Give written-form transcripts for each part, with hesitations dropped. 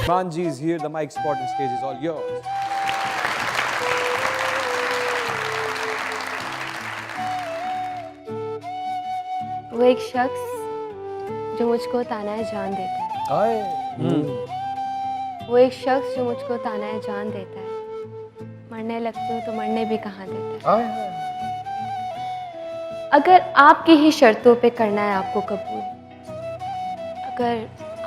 Manji is here. The mic spot and stage is all yours. वो एक शख्स जो मुझको ताना जान देता है। वो एक शख्स जो मुझको ताना जान देता है। मरने लगती हूँ तो मरने भी कहाँ देता है। अगर आपकी ही शर्तों पे करना है आपको कबूल, अगर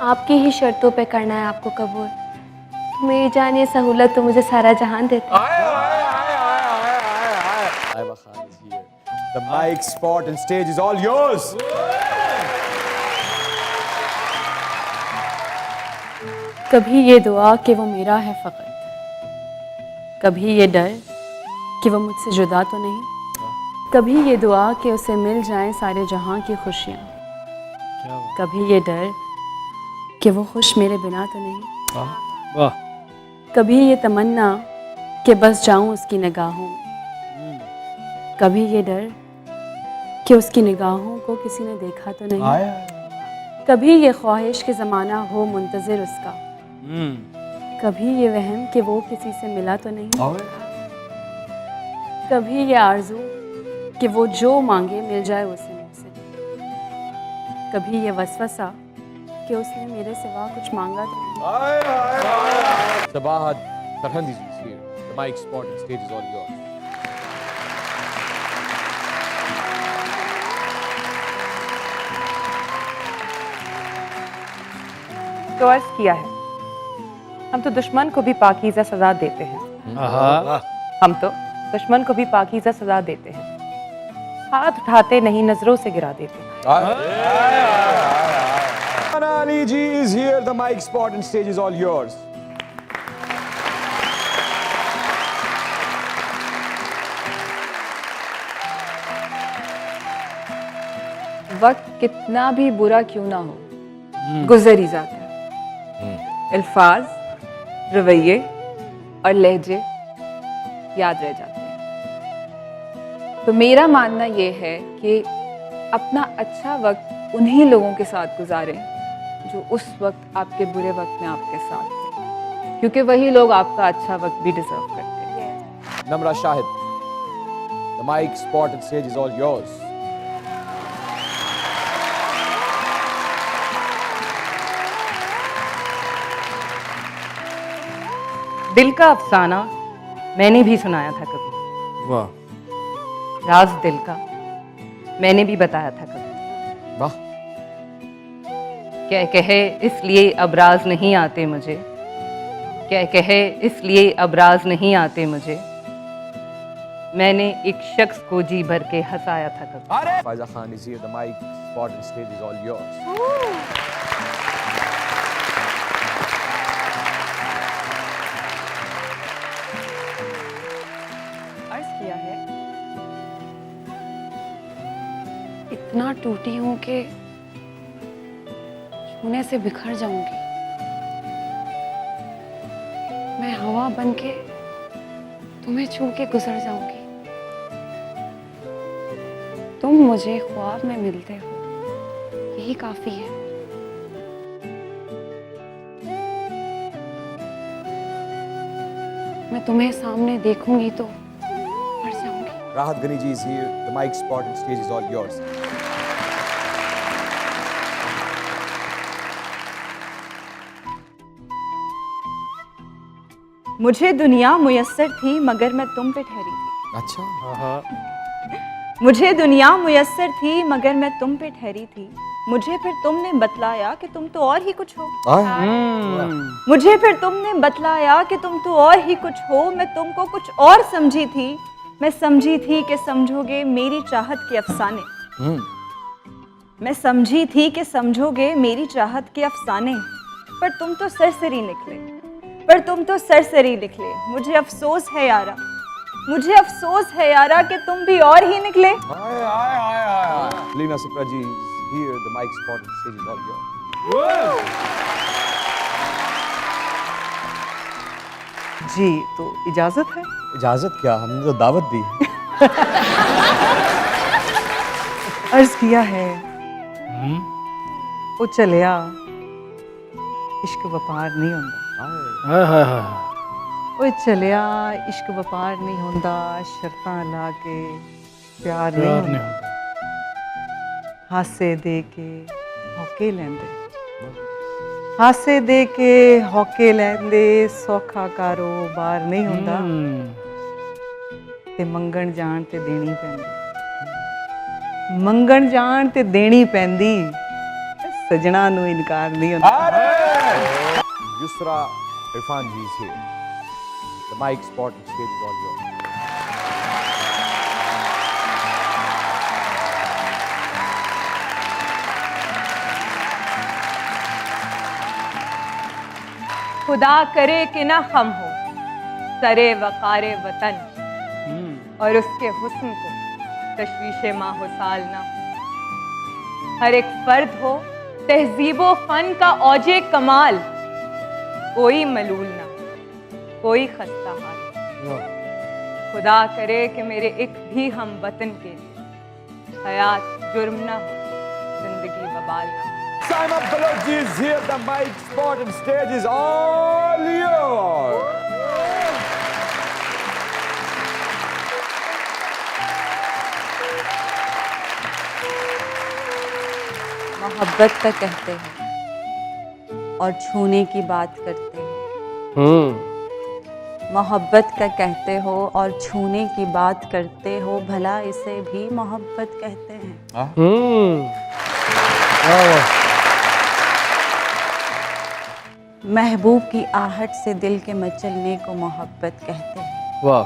आपकी ही शर्तों पे करना है आपको कबूल, तो मेरी जान ये सहूलत तो मुझे सारा जहान देता है। Aiba Khan is here. The mic spot and stage is all yours. कभी ये दुआ कि वो मेरा है फ़कत, कभी ये डर कि वो मुझसे जुदा तो नहीं, कभी ये दुआ कि उसे मिल जाएं सारे जहां की खुशियाँ, कभी ये डर कि वो खुश मेरे बिना तो नहीं, कभी ये तमन्ना कि बस जाऊं उसकी निगाहों, कभी ये डर कि उसकी निगाहों को किसी ने देखा तो नहीं, कभी ये ख्वाहिश कि ज़माना हो मुंतज़िर उसका, कभी ये वहम कि वो किसी से मिला तो नहीं, कभी ये आरज़ू कि वो जो मांगे मिल जाए उसे मुझसे, कभी ये वसवसा कि उसने मेरे सिवा कुछ मांगा तो नहीं। Sabahat Sarhandi is here. The mic spot and stage is all yours. तो अर्ज किया है, हम तो दुश्मन को भी पाकीज़ा सजा देते हैं। हम तो दुश्मन को भी पाकीज़ा सजा देते हैं, हाथ उठाते नहीं नजरों से गिरा देते हैं। Ali ji is here. The mic spot and stage is all yours. वक्त कितना भी बुरा क्यों ना हो, गुजर ही जाता है। अल्फाज, रवैये और लहजे याद रह जाते हैं। तो मेरा मानना ये है कि अपना अच्छा वक्त उन्हीं लोगों के साथ गुजारें जो उस वक्त आपके बुरे वक्त में आपके साथ थे, क्योंकि वही लोग आपका अच्छा वक्त भी डिजर्व करते हैं। Namra Shahid. The mic spot and stage is all yours. दिल का अफसाना मैंने भी सुनाया था कभी, वाह राज दिल का मैंने भी बताया था कभी। वाह क्या कहे इसलिए अब राज नहीं आते मुझे, क्या कहे इसलिए अब राज नहीं आते मुझे, मैंने एक शख्स को जी भर के हंसाया था कभी। Faiza Khan is here. The mic spot and stage is all yours. अर्ज किया है, इतना टूटी हूं कि छूने से बिखर जाऊंगी। मैं हवा बन के तुम्हें छू के गुजर जाऊंगी। तुम मुझे ख्वाब में मिलते हो, यही काफी है। मैं तुम्हें सामने देखूंगी तो मर जाऊंगी। Rahat Ghani ji is here. The mic spot and stage is all yours. मुझे दुनिया मुयस्सर थी मगर मैं तुम पे ठहरी थी। अच्छा मुझे दुनिया मुयस्सर थी मगर मैं तुम पे ठहरी थी। मुझे फिर तुमने बतलाया कि तुम तो और ही कुछ हो। मुझे फिर तुमने बतलाया कि तुम तो और ही कुछ हो। मैं तुमको कुछ और समझी थी। मैं समझी थी कि समझोगे मेरी चाहत के अफसाने। मैं समझी थी कि समझोगे मेरी चाहत के अफसाने। पर तुम तो सरसरी निकले, पर तुम तो सरसरी निकले। मुझे अफसोस है यारा, मुझे अफसोस है यारा कि तुम भी और ही निकले। Lina Sipra ji is here. The mic spot and stage is all yours. जी, तो इजाजत है? इजाजत क्या, हमने तो दावत दी। अर्ज किया है, ओ चलिया इश्क व्यापार नहीं होता। हाय हाय हाय ओए चलिया इश्क वपार नहीं होंदा शर्तां ला के प्यार नहीं प्यार होंदा नहीं हासे दे के हौके लैंदे हासे दे के हौके लैंदे सौखा कारोबार नहीं होंदा ते मंगण जान ते देनी पैंदी मंगण जान ते देनी पैंदी सजना नू इनकार नहीं होंदा Yusra Irfan ji is here. The mic spot and stage is all yours. खुदा करे कि ना हम हो सरे वकारे वतन और उसके हुस्न को तशवीशे माहुसाल ना हो। हर एक फर्द हो तहजीबो फन का औजे कमाल, कोई मलूल ना कोई खस्ता हाल। खुदा करे कि मेरे एक भी हम वतन के लिए हयात जुर्म ना हो जिंदगी वबाल ना हो। Saima Balochi is here. The mic spot and stage is all yours. मोहब्बत का कहते हैं और छूने की बात करते हो। मोहब्बत का कहते हो और छूने की बात करते हो, भला इसे भी मोहब्बत कहते हैं। महबूब की आहट से दिल के मचलने को मोहब्बत कहते हैं। वाह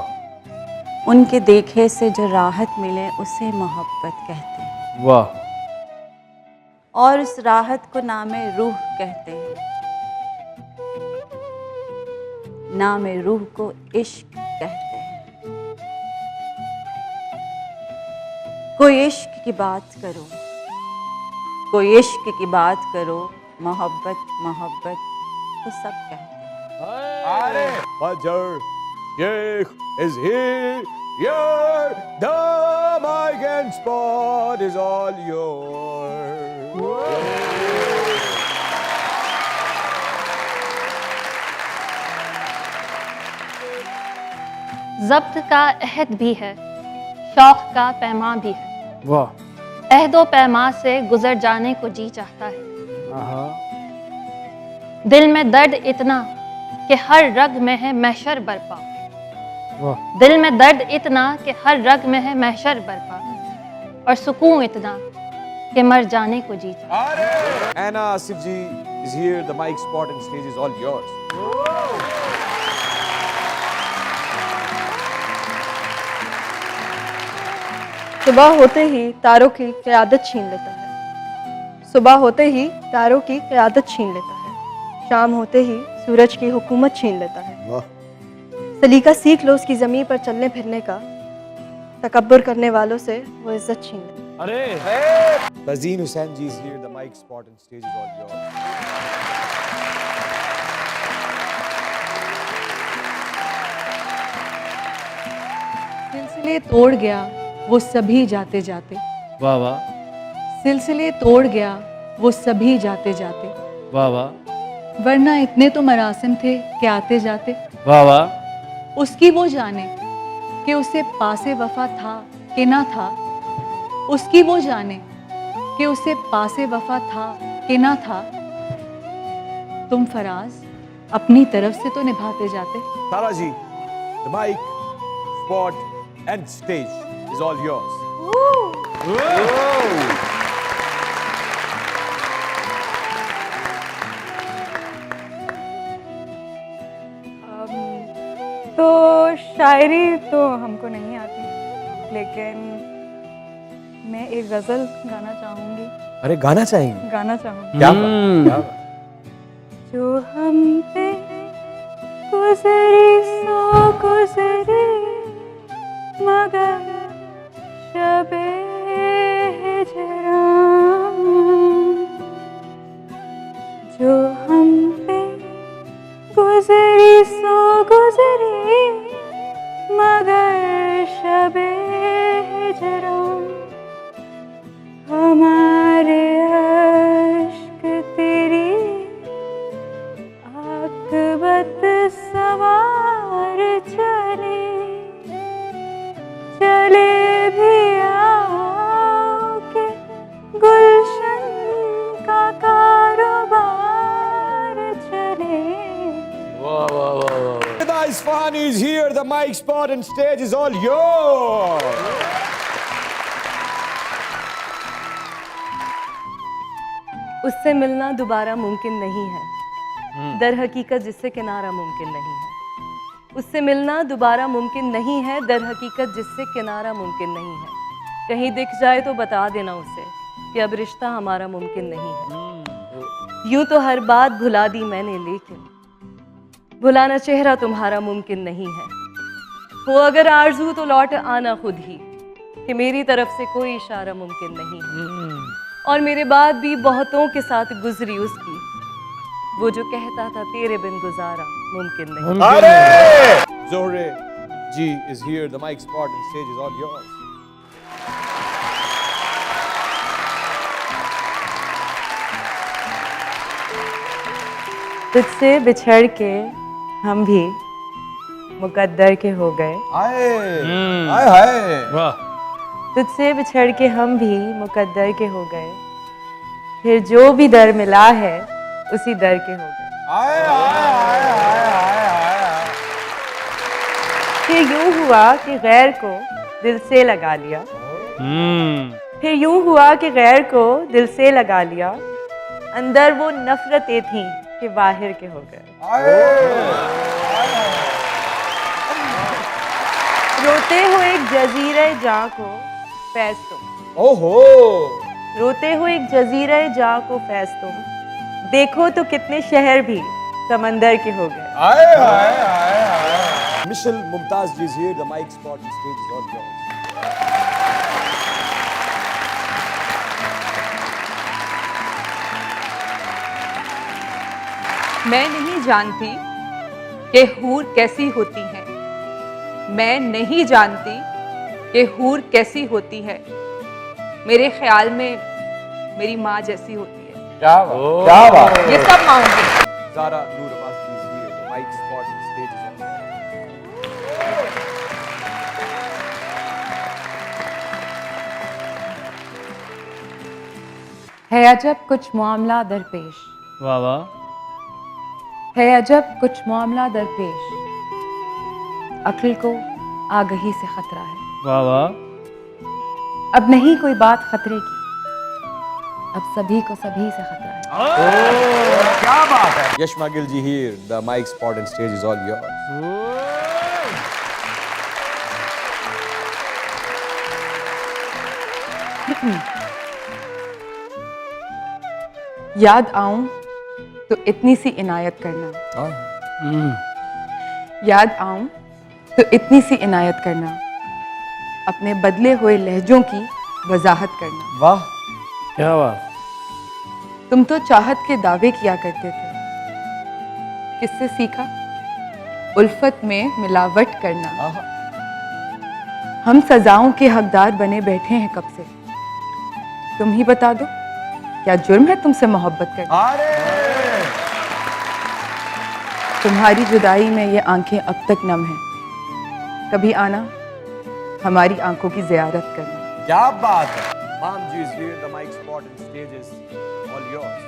उनके देखे से जो राहत मिले उसे मोहब्बत कहते हैं। वाह और इस राहत को नामे रूह कहते हैं। नामे रूह को इश्क कहते हैं। कोई इश्क की बात करो, कोई इश्क की बात करो, मोहब्बत मोहब्बत तो सब कहते हैं। Bajar Sheikh is here. The mic and spot is all yours. ज़ब्त का अहद भी है, शौक का पैमा भी है। वाह अहदो पैमा से गुजर जाने को जी चाहता है। आहा दिल में दर्द इतना कि हर रग में है महशर बरपा। वाह दिल में दर्द इतना कि हर रग में है महशर बरपा, और सुकून इतना कि मर जाने को जी चाहता है। Anna Asif ji is here. The mic spot and stage is all yours. सुबह होते ही तारों की क़यादत छीन लेता है। सुबह होते ही तारों की क़यादत छीन लेता है। शाम होते ही सूरज की हुकूमत छीन लेता है। सलीका सीख लो उसकी ज़मीन पर चलने फिरने का, तकब्बुर करने वालों से वो इज्जत छीन लेता है। अरे Bazeen Hussain ji is here. The mic spot and stage is all yours. सिलसिले तोड़ गया वो सभी जाते जाते। वाह वाह सिलसिले तोड़ गया वो सभी जाते जाते। वाह वाह वरना इतने तो मरासिम थे कि आते जाते। वाह वाह उसकी वो जाने कि उसे पासे वफा था कि ना था। उसकी वो जाने कि उसे पासे वफा था कि ना था। तुम फराज अपनी तरफ से तो निभाते जाते। Tara ji, the mic spot and stage is all yours. तो शायरी तो हमको नहीं आती, लेकिन मैं एक गज़ल गाना चाहूँगी। अरे गाना चाहेंगे? गाना चाहूँगी। क्या बात? जो हम पे गुज़री सो गुज़री, मगर शबे हिजरा। जो हम पे गुज़री सो गुज़री, मगर शबे हिजरा। हमारे अश्क तेरी आँख मुसीबत सवार चले चले भी आओ के गुलशन का कारोबार चले। The Isfahan is here. The mic spot and stage is all yours. उससे मिलना दोबारा मुमकिन नहीं है, दर हकीकत जिससे किनारा मुमकिन नहीं है। उससे मिलना दोबारा मुमकिन नहीं है, दर हकीकत जिससे किनारा मुमकिन नहीं है। कहीं दिख जाए तो बता देना उसे कि अब रिश्ता हमारा मुमकिन नहीं है। यूं तो हर बात भुला दी मैंने, लेकिन भुलाना चेहरा तुम्हारा मुमकिन नहीं है। हो अगर आरज़ू तो लौट आना खुद ही, कि मेरी तरफ से कोई इशारा मुमकिन नहीं है। और मेरे बाद भी बहुतों के साथ गुजरी उसकी, वो जो कहता था तेरे बिन गुजारा मुमकिन नहीं। Zohre Ji is here. The mic spot and stage is all yours. तुझसे बिछड़ के हम भी मुकद्दर के हो गए। हाय हाय। वाह तुझसे बिछड़ के हम भी मुकद्दर के हो गए, फिर जो भी दर मिला है उसी दर के हो गए। फिर यूं हुआ कि गैर को दिल से लगा लिया, फिर यूं हुआ कि गैर को दिल से लगा लिया, अंदर वो नफरतें थीं कि बाहर के हो गए। रोते हुए एक जजीरे जां को फैज तुम, ओहो। रोते हुए एक जजीरे जां को फैज तुम, देखो तो कितने शहर भी समंदर के हो गए। Michelle Mumtaz Ji is here. The mic spot and stage is all yours. मैं नहीं जानती कि हूर कैसी होती है, मैं नहीं जानती कि हूर कैसी होती है, मेरे ख्याल में मेरी माँ जैसी होती है। क्या बात। ये सब माँ होंगी। Zara Noor Abbas Ji is here. The mic spot and stage is all yours. है अजब कुछ मामला दरपेश, वाह वाह है अजब कुछ मामला दरपेश, अक्ल को आगही से खतरा है। वाह वाह अब नहीं कोई बात खतरे की, अब सभी को सभी से खतरा है। क्या बात है। Yashma Gill Ji here. The mic spot and stage is all yours. याद आऊं तो इतनी सी इनायत करना, याद आऊं तो इतनी सी इनायत करना, अपने बदले हुए लहजों की वजाहत करना। वाह। क्या बात। तुम तो चाहत के दावे किया करते थे, किससे सीखा? उल्फत में मिलावट करना। हम सजाओं के हकदार बने बैठे हैं कब से, तुम ही बता दो क्या जुर्म है तुमसे मोहब्बत करना? तुम्हारी जुदाई में ये आंखें अब तक नम हैं, कभी आना हमारी आंखों की ज़ियारत करना। क्या बात है। Mom Ji is here. The mic spot and stage is all yours.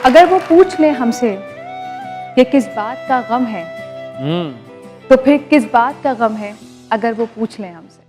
अगर वो पूछ ले हमसे कि किस बात का गम है, तो फिर किस बात का गम है अगर वो पूछ ले हमसे।